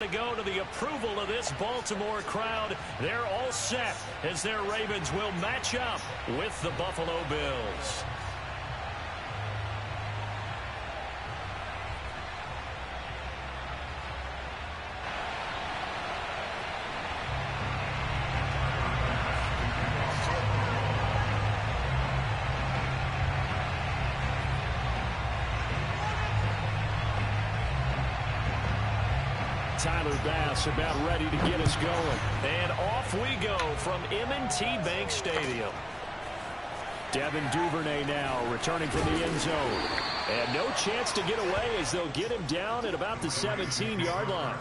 To go to the approval of this Baltimore crowd. They're all set as their Ravens will match up with the Buffalo Bills. Tyler Bass about ready to get us going. And off we go from M&T Bank Stadium. Devin Duvernay now returning from the end zone. And no chance to get away as they'll get him down at about the 17-yard line.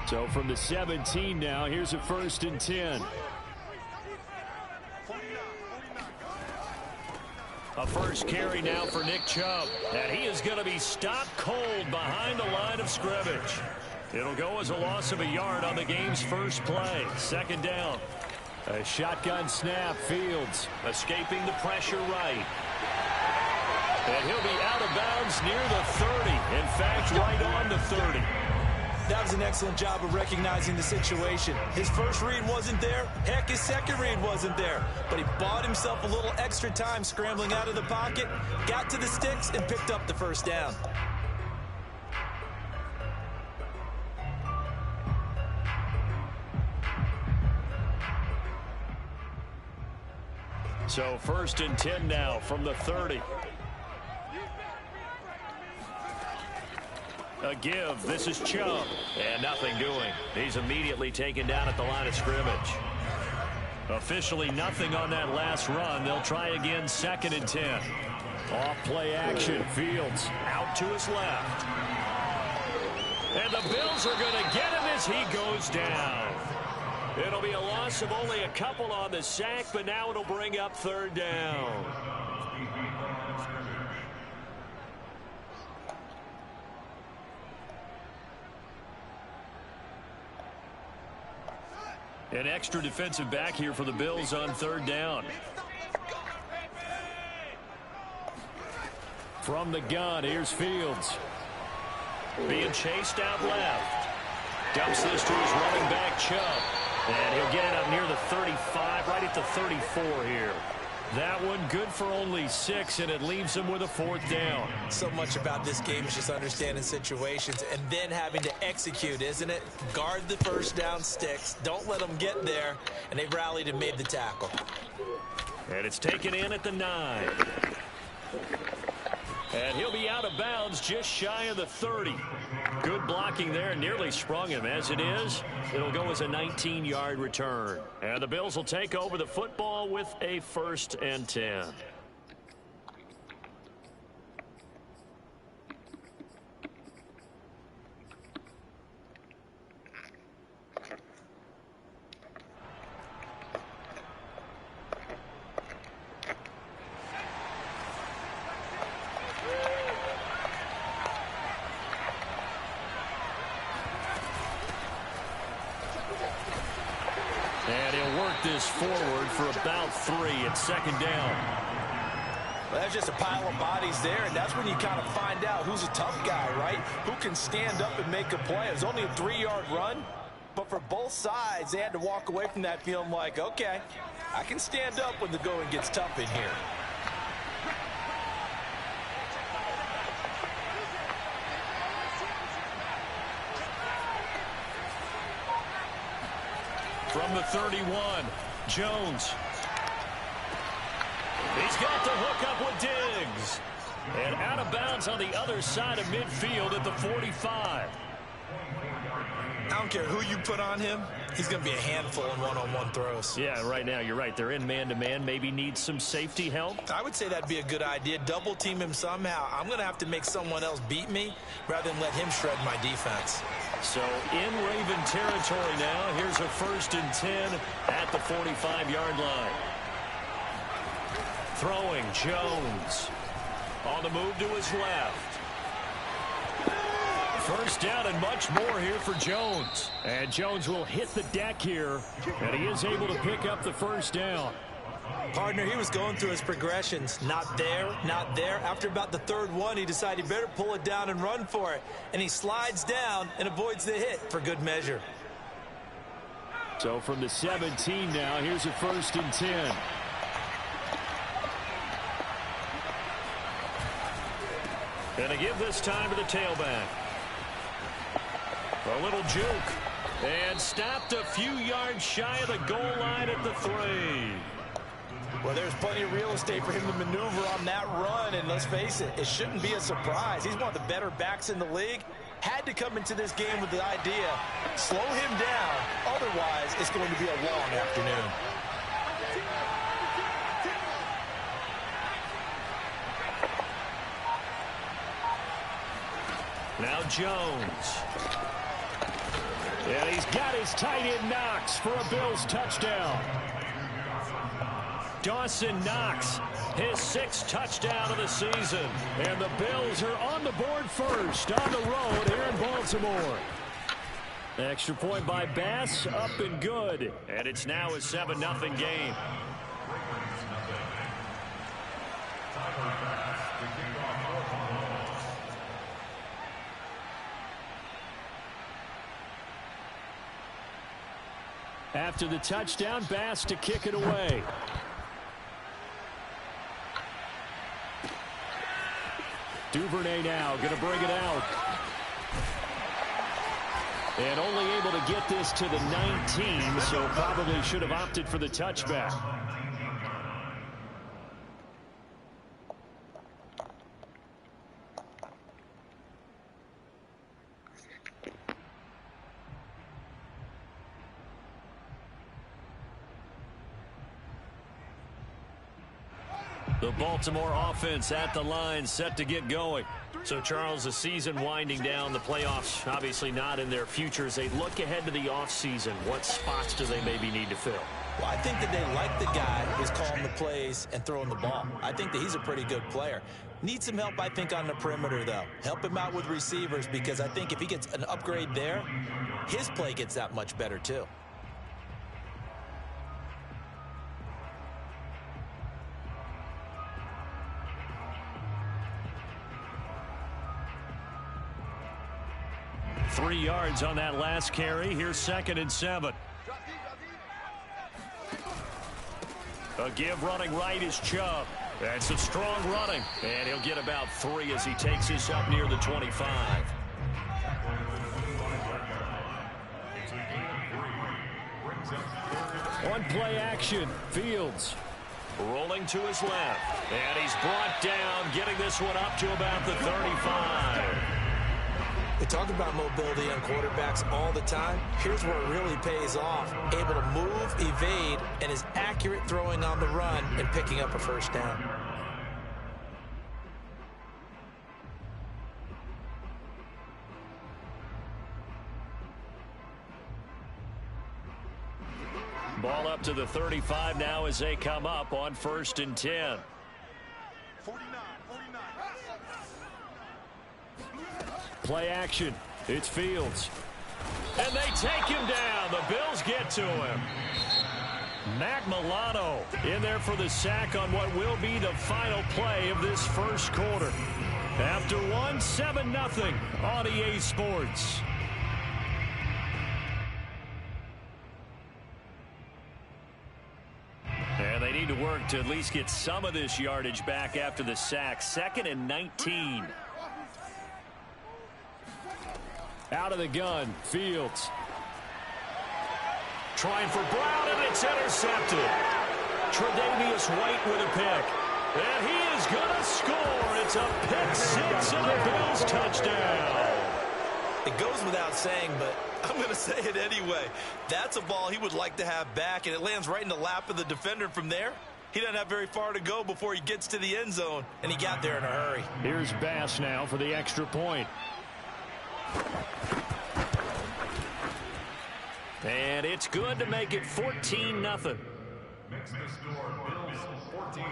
So from the 17 now, here's a 1st and 10. A first carry now for Nick Chubb. And he is going to be stopped cold behind the line of scrimmage. It'll go as a loss of a yard on the game's first play. 2nd down. A shotgun snap. Fields escaping the pressure right. And he'll be out of bounds near the 30. In fact, right on the 30. That was an excellent job of recognizing the situation. His first read wasn't there. Heck, his second read wasn't there. But he bought himself a little extra time scrambling out of the pocket, got to the sticks, and picked up the 1st down. So 1st and 10 now from the 30. A give. This is Chubb. And nothing doing. He's immediately taken down at the line of scrimmage. Officially nothing on that last run. They'll try again 2nd and 10. Off play action. Fields out to his left. And the Bills are going to get him as he goes down. It'll be a loss of only a couple on the sack, but now it'll bring up 3rd down. An extra defensive back here for the Bills on 3rd down. From the gun, here's Fields. Being chased out left. Dumps this to his running back, Chubb. And he'll get it up near the 35, right at the 34 here. That one good for only 6, and it leaves him with a 4th down. So much about this game is just understanding situations and then having to execute, isn't it? Guard the 1st down sticks. Don't let them get there. And they rallied and made the tackle. And it's taken in at the 9. And he'll be out of bounds just shy of the 30. Good blocking there. Nearly sprung him. As it is, it'll go as a 19-yard return. And the Bills will take over the football with a 1st and 10. And he'll work this forward for about 3 at 2nd down. Well, that's just a pile of bodies there, and that's when you kind of find out who's a tough guy, right? Who can stand up and make a play. It was only a 3-yard run, but for both sides, they had to walk away from that feeling like, okay, I can stand up when the going gets tough in here. From the 31, Jones. He's got the hook up with Diggs. And out of bounds on the other side of midfield at the 45. I don't care who you put on him. He's going to be a handful in one-on-one throws. Yeah, right now, you're right. They're in man-to-man. Maybe needs some safety help. I would say that'd be a good idea. Double team him somehow. I'm going to have to make someone else beat me rather than let him shred my defense. So in Raven territory now. Here's a 1st and 10 at the 45-yard line. Throwing, Jones. On the move to his left. First down and much more here for Jones. And Jones will hit the deck here, and he is able to pick up the first down. Partner, he was going through his progressions. Not there, not there. After about the third one, he decided he better pull it down and run for it. And he slides down and avoids the hit for good measure. So from the 17 now, here's a 1st and 10. And a give this time to the tailback. A little juke. And stopped a few yards shy of the goal line at the 3. Well, there's plenty of real estate for him to maneuver on that run, and let's face it, it shouldn't be a surprise. He's one of the better backs in the league. Had to come into this game with the idea, slow him down, otherwise it's going to be a long afternoon. Now Jones. And he's got his tight end Knox for a Bills touchdown. Dawson Knox, his 6th touchdown of the season. And the Bills are on the board first on the road here in Baltimore. Extra point by Bass, up and good. And it's now a 7-0 game. After the touchdown, Bass to kick it away. Duvernay now going to bring it out. And only able to get this to the 19, so probably should have opted for the touchback. The Baltimore offense at the line, set to get going. So, Charles, the season winding down, the playoffs obviously not in their future. As they look ahead to the offseason, what spots do they maybe need to fill? Well, I think that they like the guy who's calling the plays and throwing the ball. I think that he's a pretty good player. Needs some help, I think, on the perimeter, though. Help him out with receivers, because I think if he gets an upgrade there, his play gets that much better, too. Three yards on that last carry. Here's 2nd and 7. A give running right is Chubb. That's some strong running. And he'll get about 3 as he takes this up near the 25. One play action. Fields rolling to his left. And he's brought down, getting this one up to about the 35. We talk about mobility on quarterbacks all the time. Here's where it really pays off. Able to move, evade, and is accurate throwing on the run and picking up a first down. Ball up to the 35 now as they come up on 1st and 10. 49. Play action. It's Fields. And they take him down. The Bills get to him. Matt Milano in there for the sack on what will be the final play of this first quarter. After 7-0 on EA Sports. And they need to work to at least get some of this yardage back after the sack. 2nd and 19. Out of the gun, Fields. Trying for Brown, and it's intercepted. Tre'Davious White with a pick. And he is going to score. It's a pick 6 and a Bills touchdown. It goes without saying, but I'm going to say it anyway. That's a ball he would like to have back, and it lands right in the lap of the defender from there. He doesn't have very far to go before he gets to the end zone, and he got there in a hurry. Here's Bass now for the extra point. And it's good to make it 14-0. Next to score, Bills 14,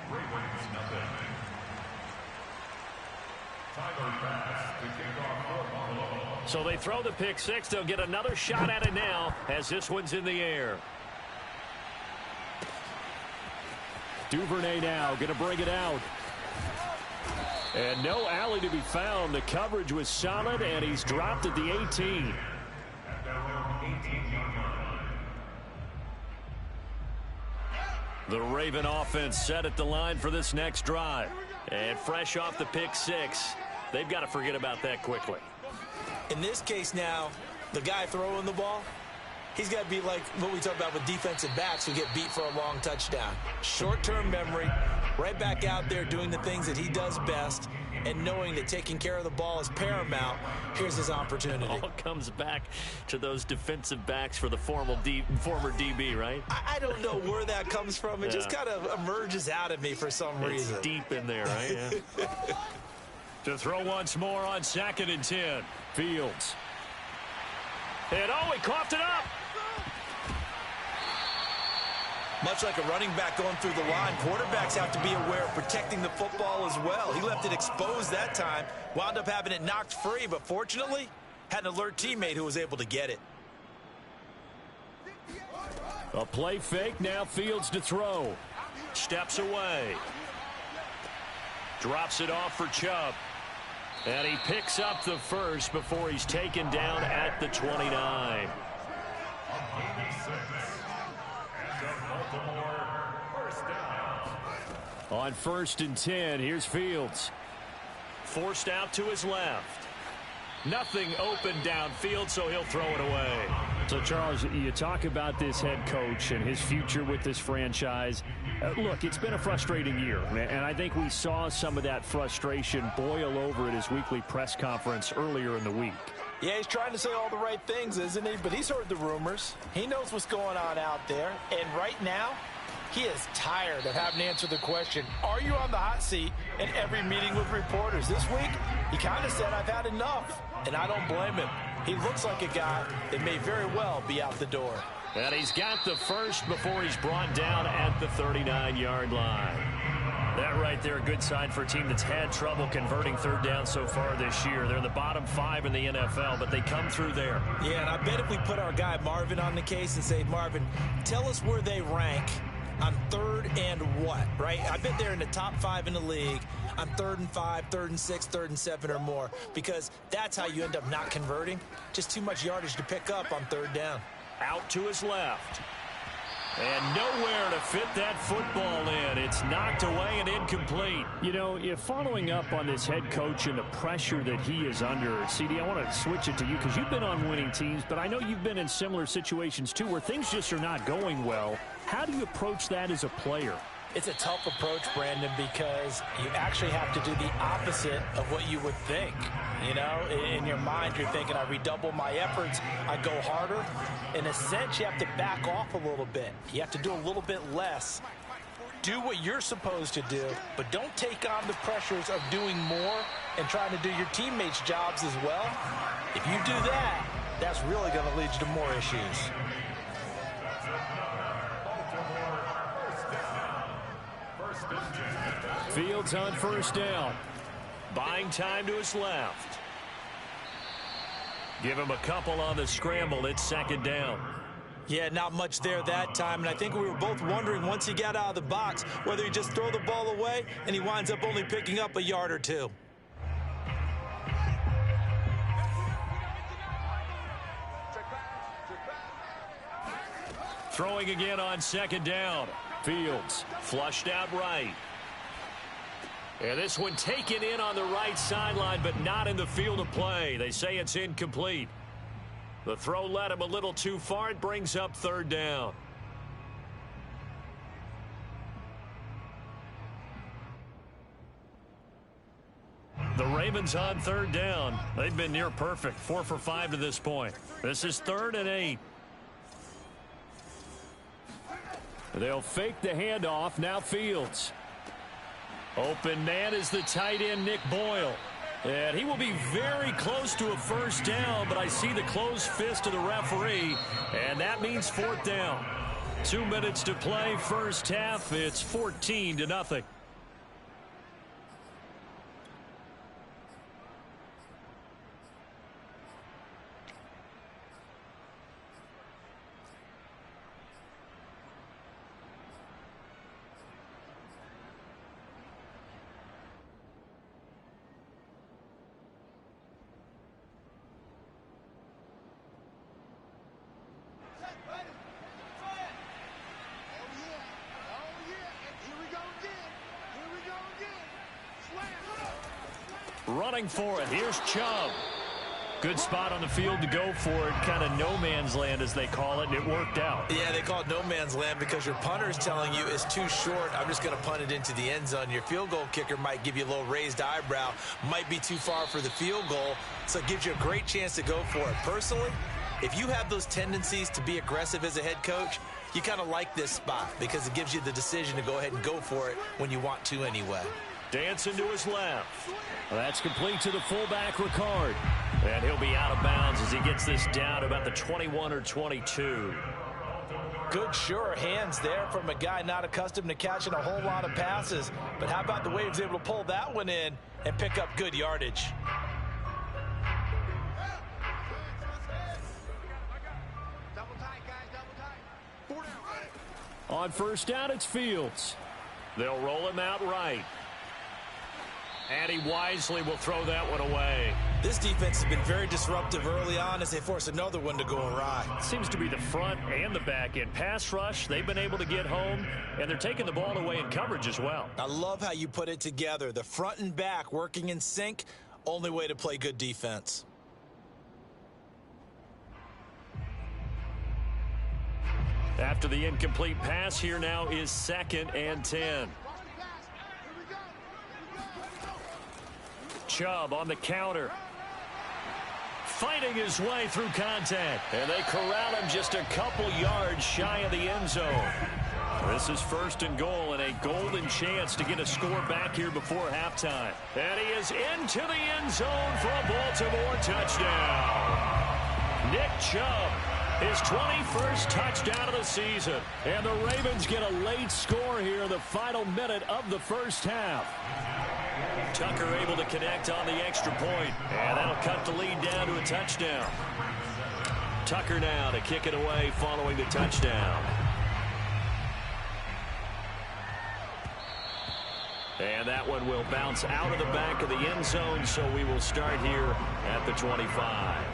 Ravens 0. Tyler Bass to kick off for Buffalo. So they throw the pick six. They'll get another shot at it now as this one's in the air. Duvernay now going to bring it out. And no alley to be found. The coverage was solid, and he's dropped at the 18. At their own 18-yard line. The Raven offense set at the line for this next drive. And fresh off the pick six, they've got to forget about that quickly. In this case now, the guy throwing the ball, he's got to be like what we talk about with defensive backs who get beat for a long touchdown. Short-term memory, right back out there doing the things that he does best, and knowing that taking care of the ball is paramount. Here's his opportunity. All comes back to those defensive backs for the former DB, right? I don't know where that comes from. It just kind of emerges out of me for some reason. It's deep in there, right? Yeah. To throw once more on 2nd and 10. Fields. And he coughed it up. Much like a running back going through the line, quarterbacks have to be aware of protecting the football as well. He left it exposed that time, wound up having it knocked free, but fortunately, had an alert teammate who was able to get it. A play fake, now Fields to throw. Steps away. Drops it off for Chubb. And he picks up the first before he's taken down at the 29. On 1st and 10, here's Fields. Forced out to his left. Nothing open downfield, so he'll throw it away. So, Charles, you talk about this head coach and his future with this franchise. Look, it's been a frustrating year, and I think we saw some of that frustration boil over at his weekly press conference earlier in the week. Yeah, he's trying to say all the right things, isn't he? But he's heard the rumors. He knows what's going on out there. And right now, he is tired of having to answer the question, are you on the hot seat in every meeting with reporters? This week, he kind of said, I've had enough. And I don't blame him. He looks like a guy that may very well be out the door. And he's got the first before he's brought down at the 39-yard line. That right there, a good sign for a team that's had trouble converting third down so far this year. They're in the bottom 5 in the NFL, but they come through there. Yeah, and I bet if we put our guy Marvin on the case and say, Marvin, tell us where they rank on 3rd and what, right? I bet they're in the top 5 in the league on 3rd and 5, 3rd and 6, 3rd and 7 or more, because that's how you end up not converting. Just too much yardage to pick up on 3rd down. Out to his left. And nowhere to fit that football in. It's knocked away and incomplete. You know, if following up on this head coach and the pressure that he is under, CD, I want to switch it to you because you've been on winning teams, but I know you've been in similar situations too where things just are not going well. How do you approach that as a player? It's a tough approach, Brandon, because you actually have to do the opposite of what you would think. You know, in your mind, you're thinking, I redouble my efforts, I go harder. In a sense, you have to back off a little bit. You have to do a little bit less. Do what you're supposed to do, but don't take on the pressures of doing more and trying to do your teammates' jobs as well. If you do that, that's really going to lead you to more issues. Fields on 1st down. Buying time to his left. Give him a couple on the scramble. It's 2nd down. Yeah, not much there that time, and I think we were both wondering once he got out of the box whether he just throw the ball away and he winds up only picking up a yard or two. Throwing again on 2nd down. Fields flushed out right. And this one taken in on the right sideline, but not in the field of play. They say it's incomplete. The throw led him a little too far. It brings up 3rd down. The Ravens on 3rd down. They've been near perfect. 4 for 5 to this point. This is 3rd and 8. They'll fake the handoff. Now Fields. Open man is the tight end, Nick Boyle. And he will be very close to a 1st down, but I see the closed fist of the referee, and that means 4th down. 2 minutes to play, first half. It's 14-0. going for it. Here's Chubb. Good spot on the field to go for it. Kind of no man's land, as they call it, and it worked out. Yeah, they call it no man's land because your punter is telling you it's too short. I'm just going to punt it into the end zone. Your field goal kicker might give you a little raised eyebrow. Might be too far for the field goal, so it gives you a great chance to go for it. Personally, if you have those tendencies to be aggressive as a head coach, you kind of like this spot because it gives you the decision to go ahead and go for it when you want to anyway. Dancing to his left. That's complete to the fullback, Ricard. And he'll be out of bounds as he gets this down about the 21 or 22. Good, sure hands there from a guy not accustomed to catching a whole lot of passes. But how about the way he was able to pull that one in and pick up good yardage? On first down, it's Fields. They'll roll him out right. And he wisely will throw that one away. This defense has been very disruptive early on as they force another one to go awry. Seems to be the front and the back end. Pass rush, they've been able to get home, and they're taking the ball away in coverage as well. I love how you put it together. The front and back working in sync, only way to play good defense. After the incomplete pass, here now is 2nd and 10. Chubb on the counter. Fighting his way through contact. And they corral him just a couple yards shy of the end zone. This is 1st and goal and a golden chance to get a score back here before halftime. And he is into the end zone for a Baltimore touchdown. Nick Chubb, his 21st touchdown of the season. And the Ravens get a late score here in the final minute of the first half. Tucker able to connect on the extra point, and that'll cut the lead down to a touchdown. Tucker now to kick it away following the touchdown. And that one will bounce out of the back of the end zone, so we will start here at the 25.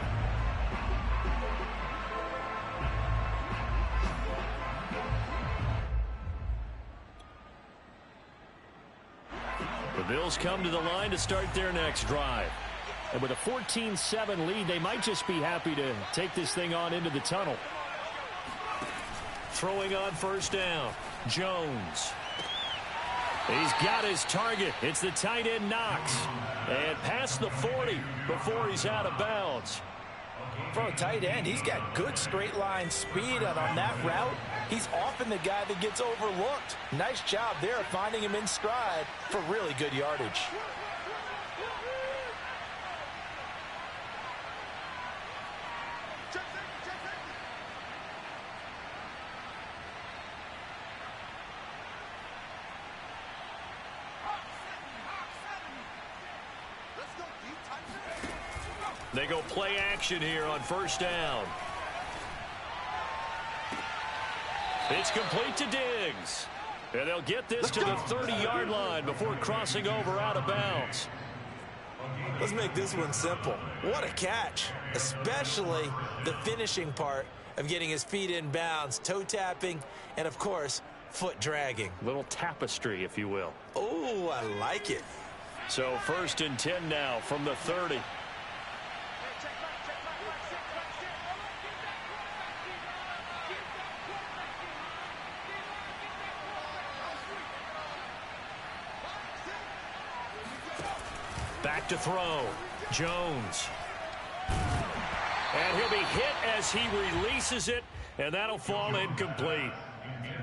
The Bills come to the line to start their next drive. And with a 14-7 lead, they might just be happy to take this thing on into the tunnel. Throwing on first down, Jones. He's got his target. It's the tight end Knox. And past the 40 before he's out of bounds. For a tight end, he's got good straight line speed, and on that route, he's often the guy that gets overlooked. Nice job there finding him in stride for really good yardage. They go play action here on first down. It's complete to Diggs. And they'll get this to the 30-yard line before crossing over out of bounds. Let's make this one simple. What a catch, especially the finishing part of getting his feet in bounds, toe tapping, and, of course, foot dragging. Little tapestry, if you will. Oh, I like it. So 1st and 10 now from the 30. Back to throw. Jones. And he'll be hit as he releases it, and that'll fall incomplete.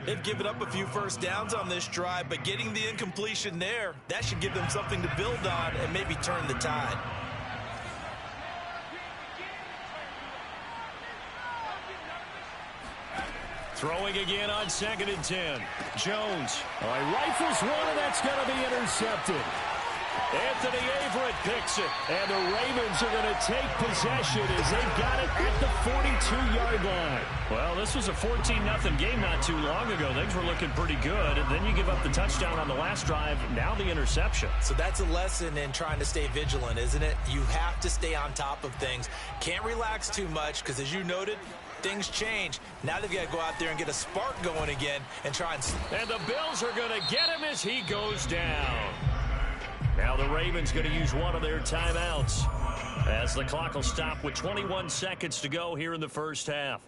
They've given up a few first downs on this drive, but getting the incompletion there, that should give them something to build on and maybe turn the tide. Throwing again on 2nd and 10. Jones. All right, rifles one, and that's going to be intercepted. Anthony Averett picks it, and the Ravens are going to take possession as they've got it at the 42-yard line. Well, this was a 14-0 game not too long ago. Things were looking pretty good, and then you give up the touchdown on the last drive, now the interception. So that's a lesson in trying to stay vigilant, isn't it? You have to stay on top of things. Can't relax too much because, as you noted, things change. Now they've got to go out there and get a spark going again and try and... And the Bills are going to get him as he goes down. Now the Ravens going to use one of their timeouts as the clock will stop with 21 seconds to go here in the first half.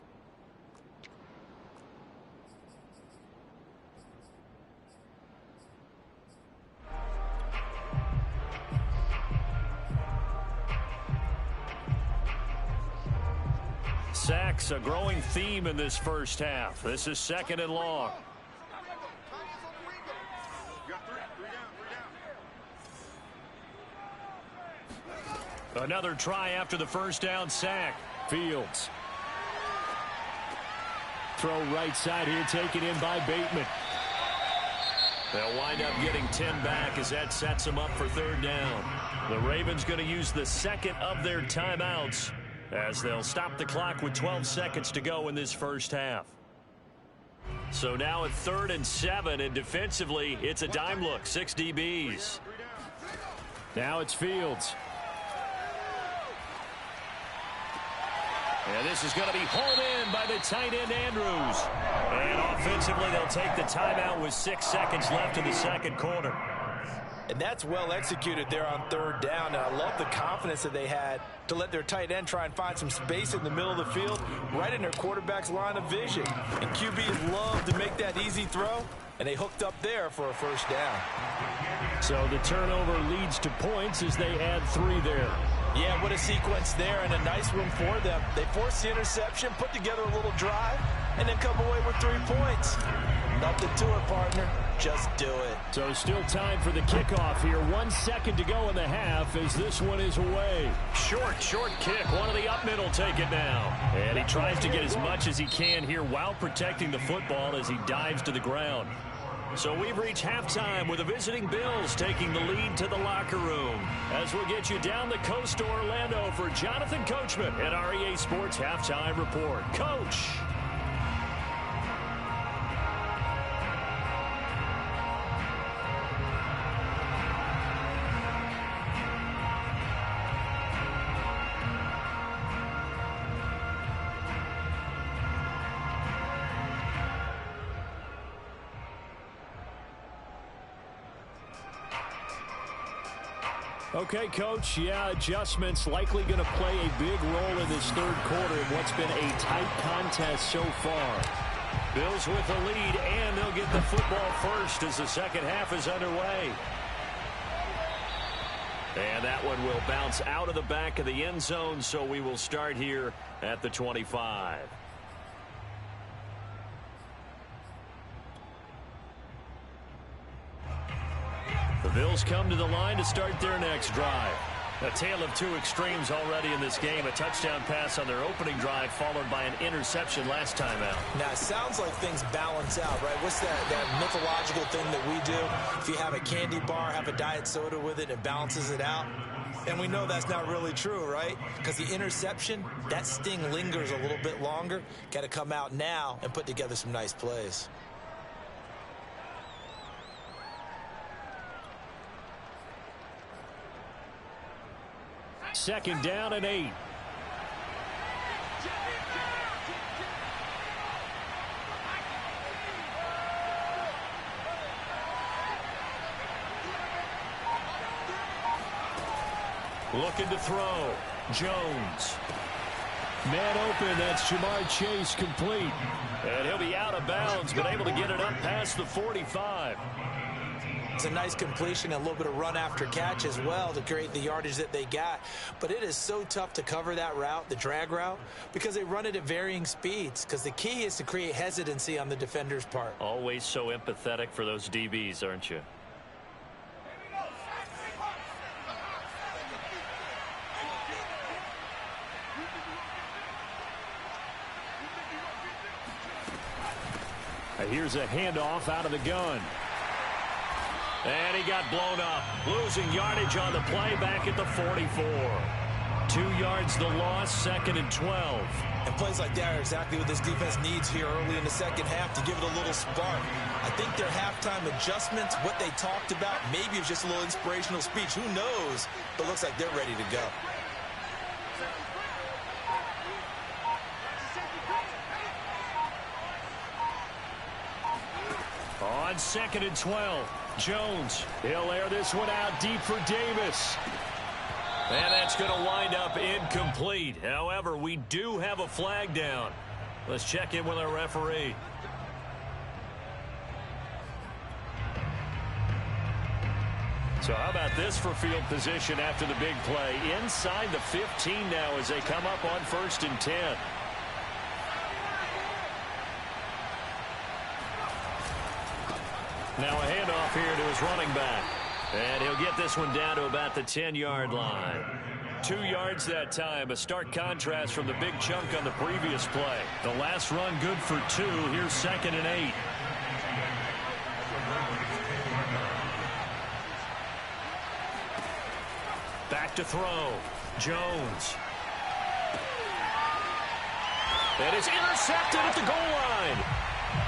Sacks, a growing theme in this first half. This is 2nd and long. Another try after the first down sack. Fields. Throw right side here, taken in by Bateman. They'll wind up getting 10 back as that sets them up for 3rd down. The Ravens going to use the second of their timeouts as they'll stop the clock with 12 seconds to go in this first half. So now at 3rd and 7, and defensively, it's a dime look, 6 DBs. Now it's Fields. And this is going to be hauled in by the tight end, Andrews. And offensively, they'll take the timeout with 6 seconds left in the second quarter. And that's well executed there on 3rd down. And I love the confidence that they had to let their tight end try and find some space in the middle of the field, right in their quarterback's line of vision. And QBs love to make that easy throw, and they hooked up there for a first down. So the turnover leads to points as they add 3 there. Yeah, what a sequence there, and a nice one for them. They forced the interception, put together a little drive, and then come away with 3 points. Nothing to it, partner. Just do it. So still time for the kickoff here. 1 second to go in the half as this one is away. Short kick. One of the up middle take it now. And he tries to get as much as he can here while protecting the football as he dives to the ground. So we've reached halftime with the visiting Bills taking the lead to the locker room. As we get you down the coast to Orlando for Jonathan Coachman at REA Sports Halftime Report. Coach. Okay, Coach, yeah, adjustments likely going to play a big role in this 3rd quarter in what's been a tight contest so far. Bills with the lead, and they'll get the football first as the second half is underway. And that one will bounce out of the back of the end zone, so we will start here at the 25. The Bills come to the line to start their next drive. A tale of 2 extremes already in this game. A touchdown pass on their opening drive followed by an interception last time out. Now, it sounds like things balance out, right? What's that mythological thing that we do? If you have a candy bar, have a diet soda with it, it balances it out. And we know that's not really true, right? Because the interception, that sting lingers a little bit longer. Got to come out now and put together some nice plays. Second down and 8. Looking to throw. Jones. Man open. That's Jamar Chase complete. And he'll be out of bounds, but able to get it up past the 45. It's a nice completion, a little bit of run after catch as well to create the yardage that they got. But it is so tough to cover that route, the drag route, because they run it at varying speeds. Because the key is to create hesitancy on the defender's part. Always so empathetic for those DBs, aren't you? Here's a handoff out of the gun. And he got blown up. Losing yardage on the play back at the 44. 2 yards the loss, 2nd and 12. And plays like that are exactly what this defense needs here early in the second half to give it a little spark. I think their halftime adjustments, what they talked about, maybe it's just a little inspirational speech. Who knows? But looks like they're ready to go. On 2nd and 12. Jones, he'll air this one out deep for Davis. And that's going to wind up incomplete. However, we do have a flag down. Let's check in with our referee. So how about this for field position after the big play? Inside the 15 now as they come up on 1st and 10. Now a handoff here to his running back. And he'll get this one down to about the 10-yard line. 2 yards that time. A stark contrast from the big chunk on the previous play. The last run good for 2. Here's 2nd and 8. Back to throw. Jones. And it's intercepted at the goal line.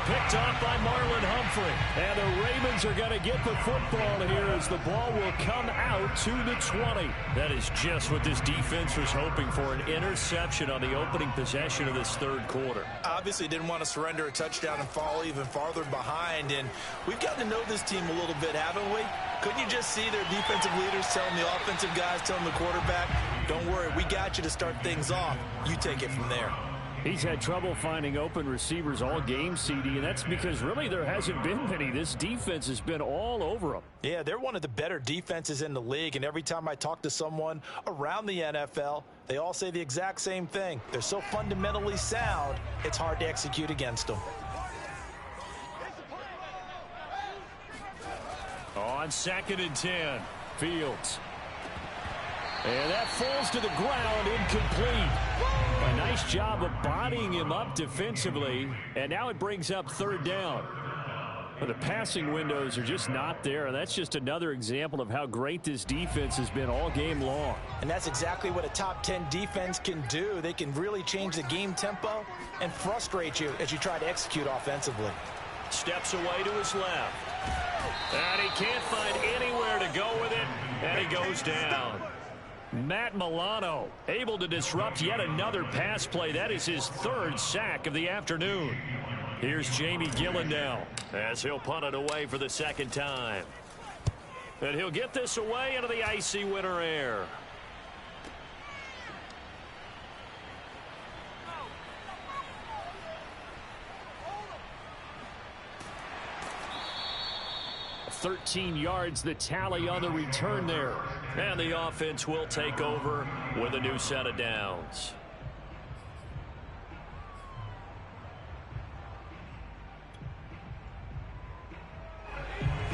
Picked off by Marlon Humphrey. And the Ravens are going to get the football here as the ball will come out to the 20. That is just what this defense was hoping for, an interception on the opening possession of this 3rd quarter. Obviously didn't want to surrender a touchdown and fall even farther behind. And we've gotten to know this team a little bit, haven't we? Couldn't you just see their defensive leaders telling the offensive guys, telling the quarterback, don't worry, we got you to start things off. You take it from there. He's had trouble finding open receivers all game, CD, and that's because really there hasn't been many. This defense has been all over them. Yeah, they're one of the better defenses in the league, and every time I talk to someone around the NFL, they all say the exact same thing. They're so fundamentally sound, it's hard to execute against them. On 2nd and 10, Fields. And that falls to the ground, incomplete. A nice job of bodying him up defensively, and now it brings up 3rd down. But the passing windows are just not there, and that's just another example of how great this defense has been all game long. And that's exactly what a top 10 defense can do. They can really change the game tempo and frustrate you as you try to execute offensively. Steps away to his left. And he can't find anywhere to go with it, and he goes down. Matt Milano able to disrupt yet another pass play. That is his 3rd sack of the afternoon. Here's Jamie Gillen now as he'll punt it away for the 2nd time. And he'll get this away into the icy winter air. .13 yards the tally on the return there. And the offense will take over with a new set of downs.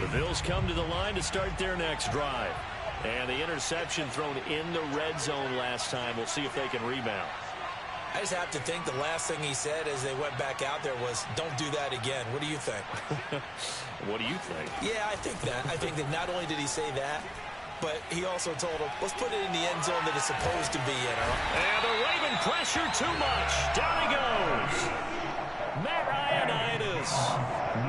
The Bills come to the line to start their next drive. And the interception thrown in the red zone last time. We'll see if they can rebound. I just have to think the last thing he said as they went back out there was, don't do that again. What do you think? What do you think? Yeah, I think that. I think that not only did he say that, but he also told him, let's put it in the end zone that it's supposed to be in. And the Raven pressure too much. Down he goes. Matt Ioannidis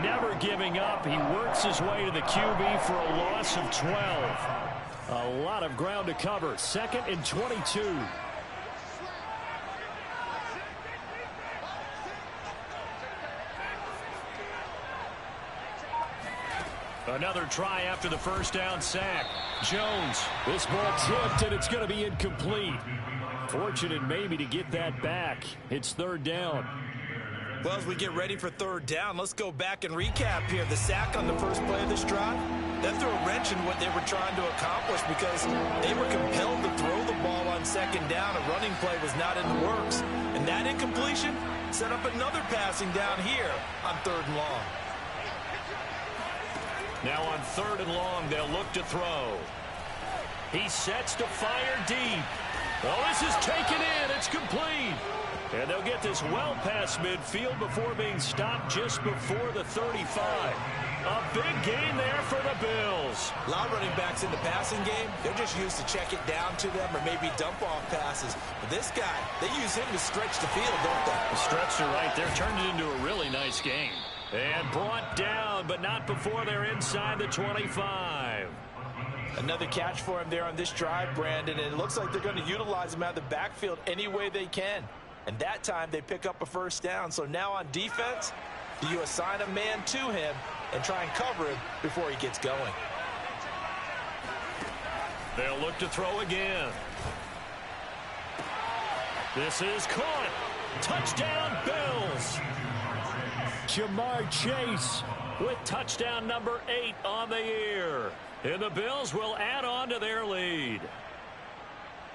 never giving up. He works his way to the QB for a loss of 12. A lot of ground to cover. 2nd and 22. Another try after the 1st down sack. Jones, this ball tipped, and it's going to be incomplete. Fortunate maybe to get that back. It's 3rd down. Well, as we get ready for 3rd down, let's go back and recap here. The sack on the first play of this drive, that threw a wrench in what they were trying to accomplish because they were compelled to throw the ball on 2nd down. A running play was not in the works. And that incompletion set up another passing down here on 3rd and long. Now on 3rd and long, they'll look to throw. He sets to fire deep. Well, this is taken in. It's complete. And they'll get this well past midfield before being stopped just before the 35. A big gain there for the Bills. A lot of running backs in the passing game, they're just used to check it down to them or maybe dump off passes. But this guy, they use him to stretch the field, don't they? Stretched it right there, turned it into a really nice game. And brought down, but not before they're inside the 25. Another catch for him there on this drive, Brandon, and it looks like they're going to utilize him out of the backfield any way they can. And that time they pick up a 1st down. So now on defense, do you assign a man to him and try and cover him before he gets going. They'll look to throw again. This is caught. Touchdown, Bills. Jamar Chase with touchdown number 8 on the year. And the Bills will add on to their lead.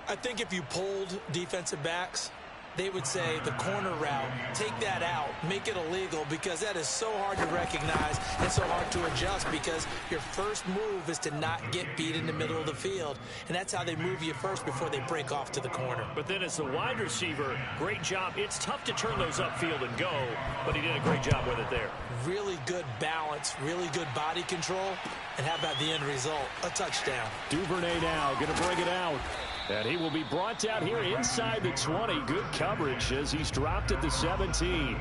I think if you polled defensive backs, they would say the corner route, take that out, make it illegal, because that is so hard to recognize and so hard to adjust, because your first move is to not get beat in the middle of the field. And that's how they move you first before they break off to the corner. But then as the wide receiver, great job. It's tough to turn those upfield and go, but he did a great job with it there. Really good balance, really good body control. And how about the end result? A touchdown. Duvernay now going to bring it out. And he will be brought down here inside the 20. Good coverage as he's dropped at the 17.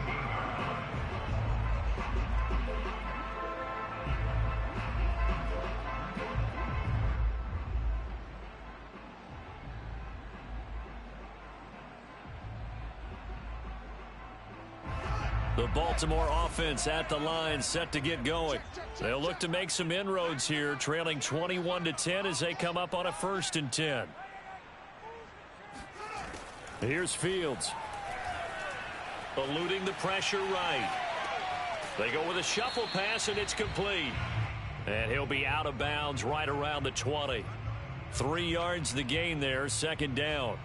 The Baltimore offense at the line, set to get going. They'll look to make some inroads here, trailing 21-10 as they come up on a 1st and 10. Here's Fields. Eluding the pressure right. They go with a shuffle pass, and it's complete. And he'll be out of bounds right around the 20. 3 yards the gain there, 2nd down.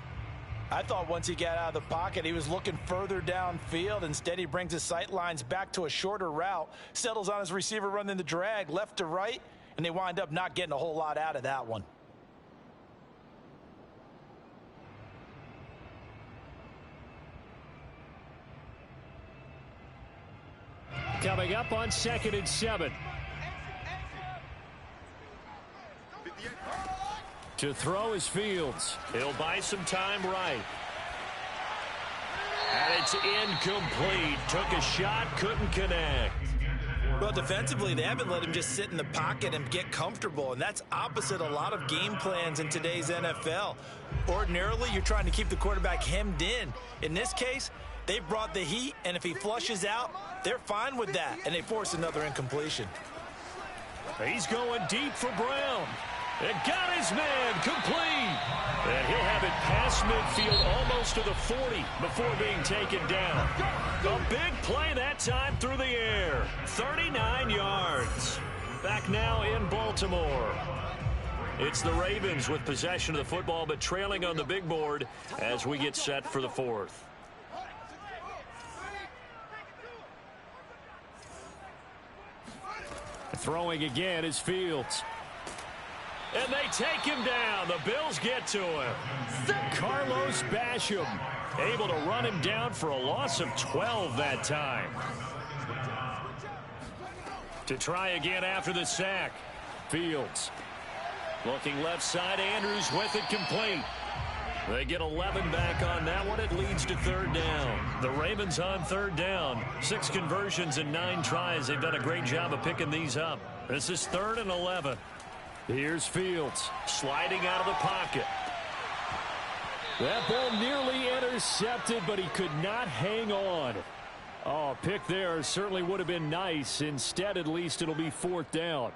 I thought once he got out of the pocket, he was looking further downfield. Instead, he brings his sight lines back to a shorter route, settles on his receiver running the drag left to right, and they wind up not getting a whole lot out of that one. Coming up on 2nd and 7. To throw is Fields. He'll buy some time right. And it's incomplete. Took a shot, couldn't connect. Well, defensively, they haven't let him just sit in the pocket and get comfortable, and that's opposite a lot of game plans in today's NFL. Ordinarily, you're trying to keep the quarterback hemmed in. In this case, they brought the heat, and if he flushes out, they're fine with that, and they force another incompletion. He's going deep for Brown. And got his man complete. And he'll have it past midfield almost to the 40 before being taken down. A big play that time through the air. 39 yards. Back now in Baltimore. It's the Ravens with possession of the football, but trailing on the big board as we get set for the 4th. Throwing again is Fields. And they take him down. The Bills get to him. Carlos Basham able to run him down for a loss of 12 that time. To try again after the sack. Fields. Looking left side. Andrews with it complete. They get 11 back on that one. It leads to 3rd down. The Ravens on 3rd down. 6 conversions and 9 tries. They've done a great job of picking these up. This is 3rd and 11. Here's Fields sliding out of the pocket. That ball nearly intercepted, but he could not hang on. Oh, pick there certainly would have been nice. Instead, at least it'll be 4th down.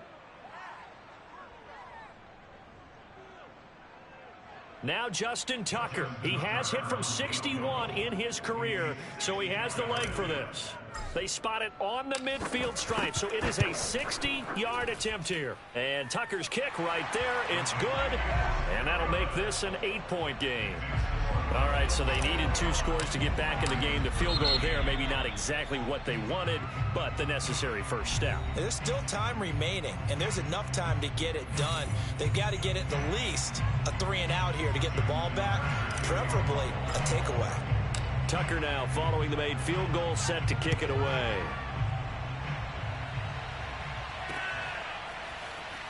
Now Justin Tucker. He has hit from 61 in his career, so he has the leg for this. They spot it on the midfield stripe, so it is a 60-yard attempt here. And Tucker's kick right there, it's good, and that'll make this an 8-point game. All right, so they needed 2 scores to get back in the game. The field goal there, maybe not exactly what they wanted, but the necessary first step. There's still time remaining, and there's enough time to get it done. They've got to get at the least a 3-and-out here to get the ball back, preferably a takeaway. Tucker now following the made field goal, set to kick it away.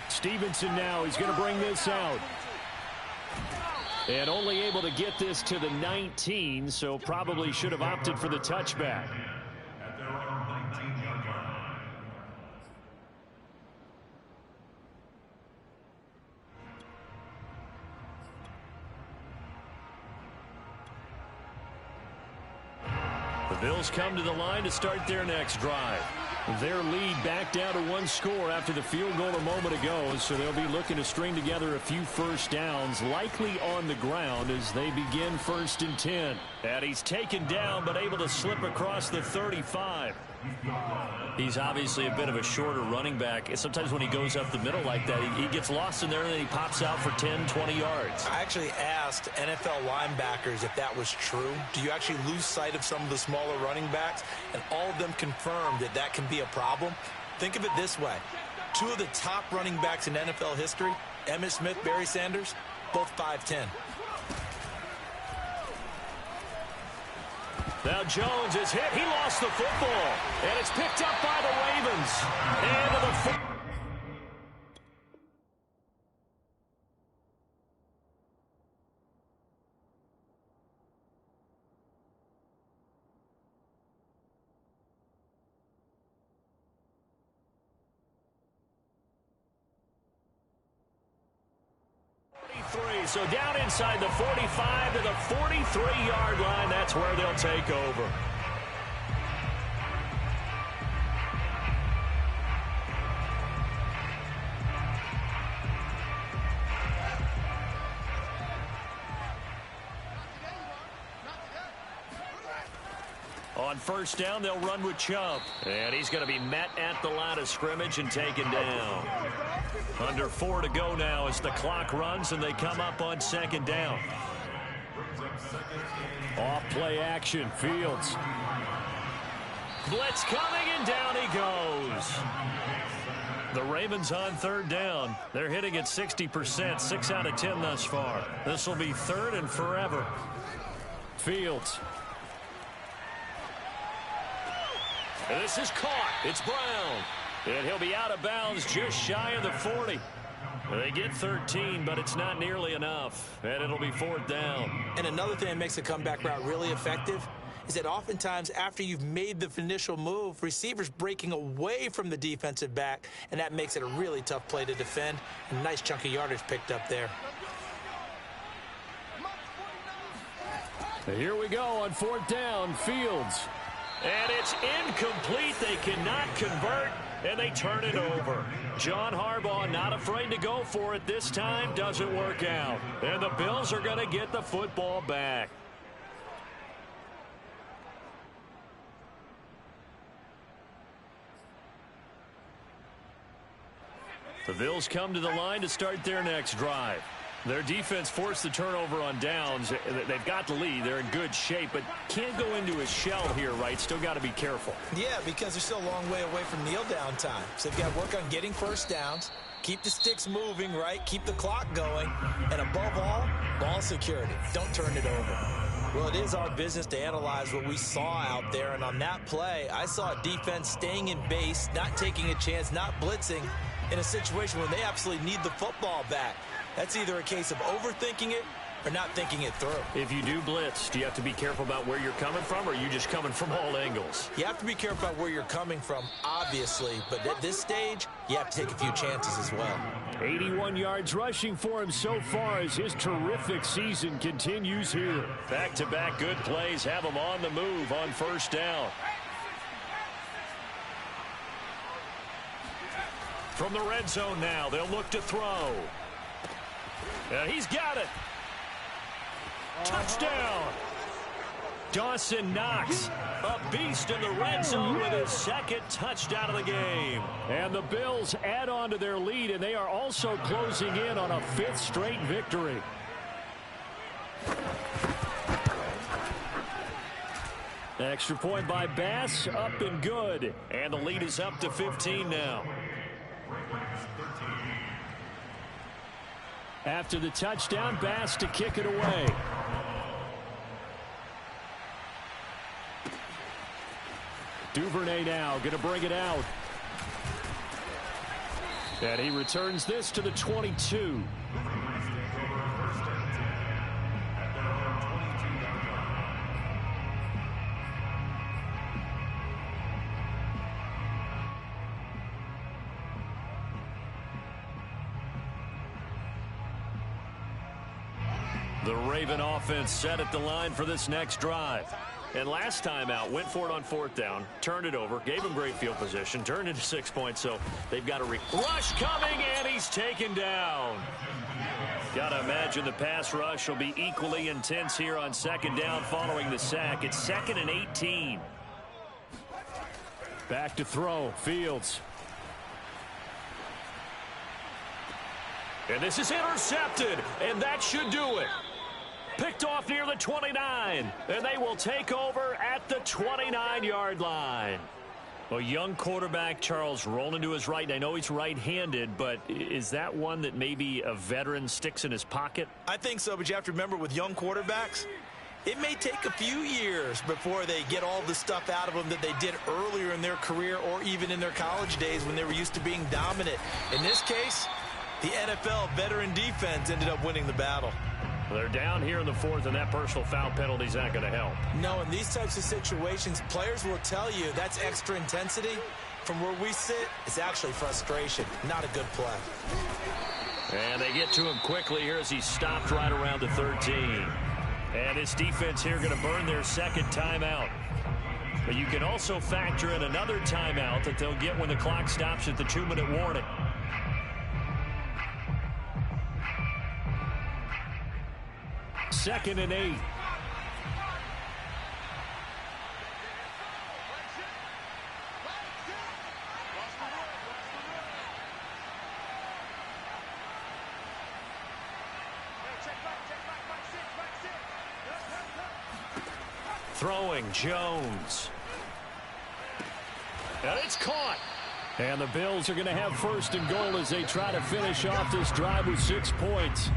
Stevenson now, he's going to bring this out. And only able to get this to the 19, so probably should have opted for the touchback. At their own 19-yard line. The Bills come to the line to start their next drive. Their lead back down to one score after the field goal a moment ago, so they'll be looking to string together a few first downs, likely on the ground as they begin 1st and 10. And he's taken down but able to slip across the 35. He's obviously a bit of a shorter running back. Sometimes when he goes up the middle like that, he gets lost in there and then he pops out for 10, 20 yards. I actually asked NFL linebackers if that was true. Do you actually lose sight of some of the smaller running backs? And all of them confirmed that that can be a problem. Think of it this way. 2 of the top running backs in NFL history, Emmitt Smith, Barry Sanders, both 5'10". Now Jones is hit. He lost the football. And it's picked up by the Ravens. And to the 43. So down inside the 45 to the 43-yard line. That's where they'll take over. On 1st down, they'll run with Chubb. And he's going to be met at the line of scrimmage and taken down. Under 4 to go now as the clock runs and they come up on 2nd down. Off play action, Fields. Blitz coming and down he goes. The Ravens on 3rd down. They're hitting at 60%, 6 out of 10 thus far. This will be 3rd and forever. Fields. And this is caught. It's Brown. And he'll be out of bounds just shy of the 40. They get 13, but it's not nearly enough. And it'll be 4th down. And another thing that makes a comeback route really effective is that oftentimes after you've made the initial move, receivers breaking away from the defensive back, and that makes it a really tough play to defend. A nice chunk of yardage picked up there. Here we go on 4th down, Fields. And it's incomplete. They cannot convert, and they turn it over. John Harbaugh not afraid to go for it this time. Doesn't work out. And the Bills are going to get the football back. The Bills come to the line to start their next drive. Their defense forced the turnover on downs. They've got the lead. They're in good shape, but can't go into a shell here, right? Still got to be careful. Yeah, because they're still a long way away from kneel down time. So they've got to work on getting first downs, keep the sticks moving, right? Keep the clock going. And above all, ball security. Don't turn it over. Well, it is our business to analyze what we saw out there. And on that play, I saw a defense staying in base, not taking a chance, not blitzing in a situation where they absolutely need the football back. That's either a case of overthinking it or not thinking it through. If you do blitz, do you have to be careful about where you're coming from, or are you just coming from all angles? You have to be careful about where you're coming from, obviously, but at this stage, you have to take a few chances as well. 81 yards rushing for him so far as his terrific season continues here. Back-to-back good plays have him on the move on 1st down. From the red zone now, they'll look to throw. And he's got it. Touchdown. Dawson Knox, a beast in the red zone with his 2nd touchdown of the game. And the Bills add on to their lead, and they are also closing in on a 5th straight victory. Extra point by Bass, up and good. And the lead is up to 15 now. After the touchdown, Bass to kick it away. Duvernay now going to bring it out. And he returns this to the 22. The Raven offense set at the line for this next drive. And last time out, went for it on 4th down, turned it over, gave him great field position, turned into 6 points, so they've got a rush coming, and he's taken down. Got to imagine the pass rush will be equally intense here on 2nd down following the sack. It's 2nd and 18. Back to throw, Fields. And this is intercepted, and that should do it. Picked off near the 29, and they will take over at the 29-yard line. A young quarterback, Charles, rolling to his right. And I know he's right-handed, but is that one that maybe a veteran sticks in his pocket? I think so, but you have to remember with young quarterbacks, it may take a few years before they get all the stuff out of them that they did earlier in their career or even in their college days when they were used to being dominant. In this case, the NFL veteran defense ended up winning the battle. They're down here in the 4th, and that personal foul penalty is not going to help. No, in these types of situations, players will tell you that's extra intensity. From where we sit, it's actually frustration, not a good play. And they get to him quickly here as he stopped right around the 13. And his defense here going to burn their 2nd timeout. But you can also factor in another timeout that they'll get when the clock stops at the 2-minute warning. Second and 8. Throwing, Jones. And it's caught. And the Bills are going to have 1st and goal as they try to finish off this drive with 6 points.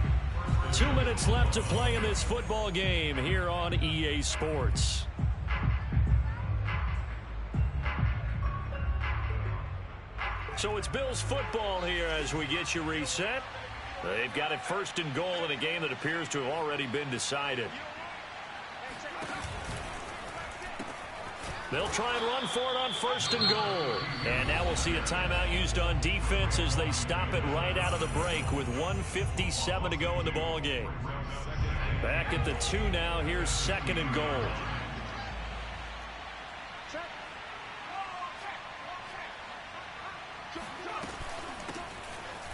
2 minutes left to play in this football game here on EA Sports. So it's Bills football here as we get you reset. They've got it 1st and goal in a game that appears to have already been decided. They'll try and run for it on 1st and goal. And now we'll see a timeout used on defense as they stop it right out of the break with 1:57 to go in the ball game. Back at the 2 now. Here's 2nd and goal.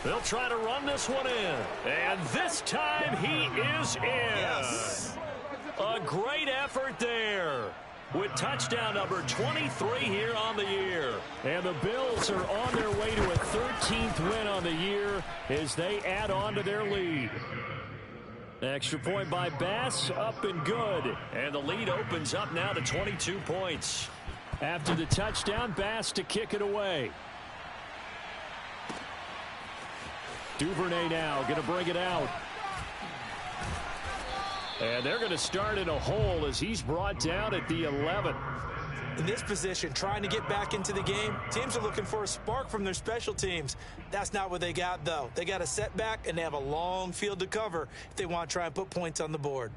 They'll try to run this one in. And this time he is in. Yes. A great effort there, with touchdown number 23 here on the year. And the Bills are on their way to a 13th win on the year as they add on to their lead. Extra point by Bass, up and good. And the lead opens up now to 22 points. After the touchdown, Bass to kick it away. Duvernay now going to bring it out. And they're going to start in a hole as he's brought down at the 11. In this position, trying to get back into the game, teams are looking for a spark from their special teams. That's not what they got, though. They got a setback, and they have a long field to cover if they want to try and put points on the board.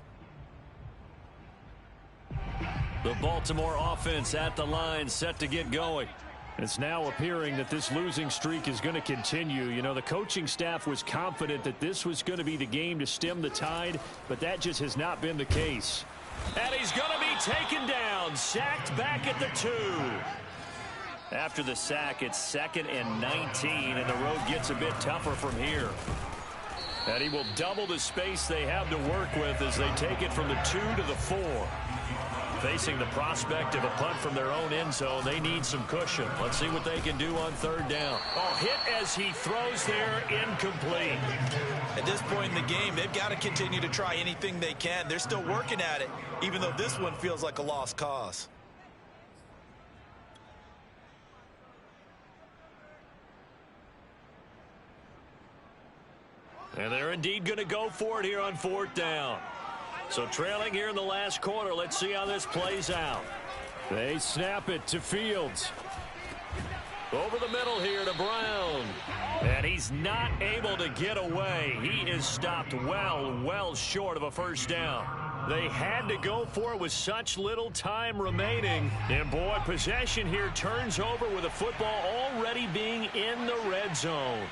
The Baltimore offense at the line, set to get going. It's now appearing that this losing streak is going to continue. You know, the coaching staff was confident that this was going to be the game to stem the tide, but that just has not been the case. And he's going to be taken down, sacked back at the 2. After the sack, it's 2nd and 19, and the road gets a bit tougher from here. And he will double the space they have to work with as they take it from the 2 to the 4. Facing the prospect of a punt from their own end zone, they need some cushion. Let's see what they can do on 3rd down. Oh, hit as he throws there, incomplete. At this point in the game, they've got to continue to try anything they can. They're still working at it, even though this one feels like a lost cause. And they're indeed going to go for it here on 4th down. So trailing here in the last quarter, let's see how this plays out. They snap it to Fields. Over the middle here to Brown. And he's not able to get away. He is stopped well short of a 1st down. They had to go for it with such little time remaining. And boy, possession here turns over with the football already being in the red zone.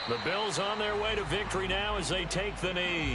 The Bills on their way to victory now as they take the knee.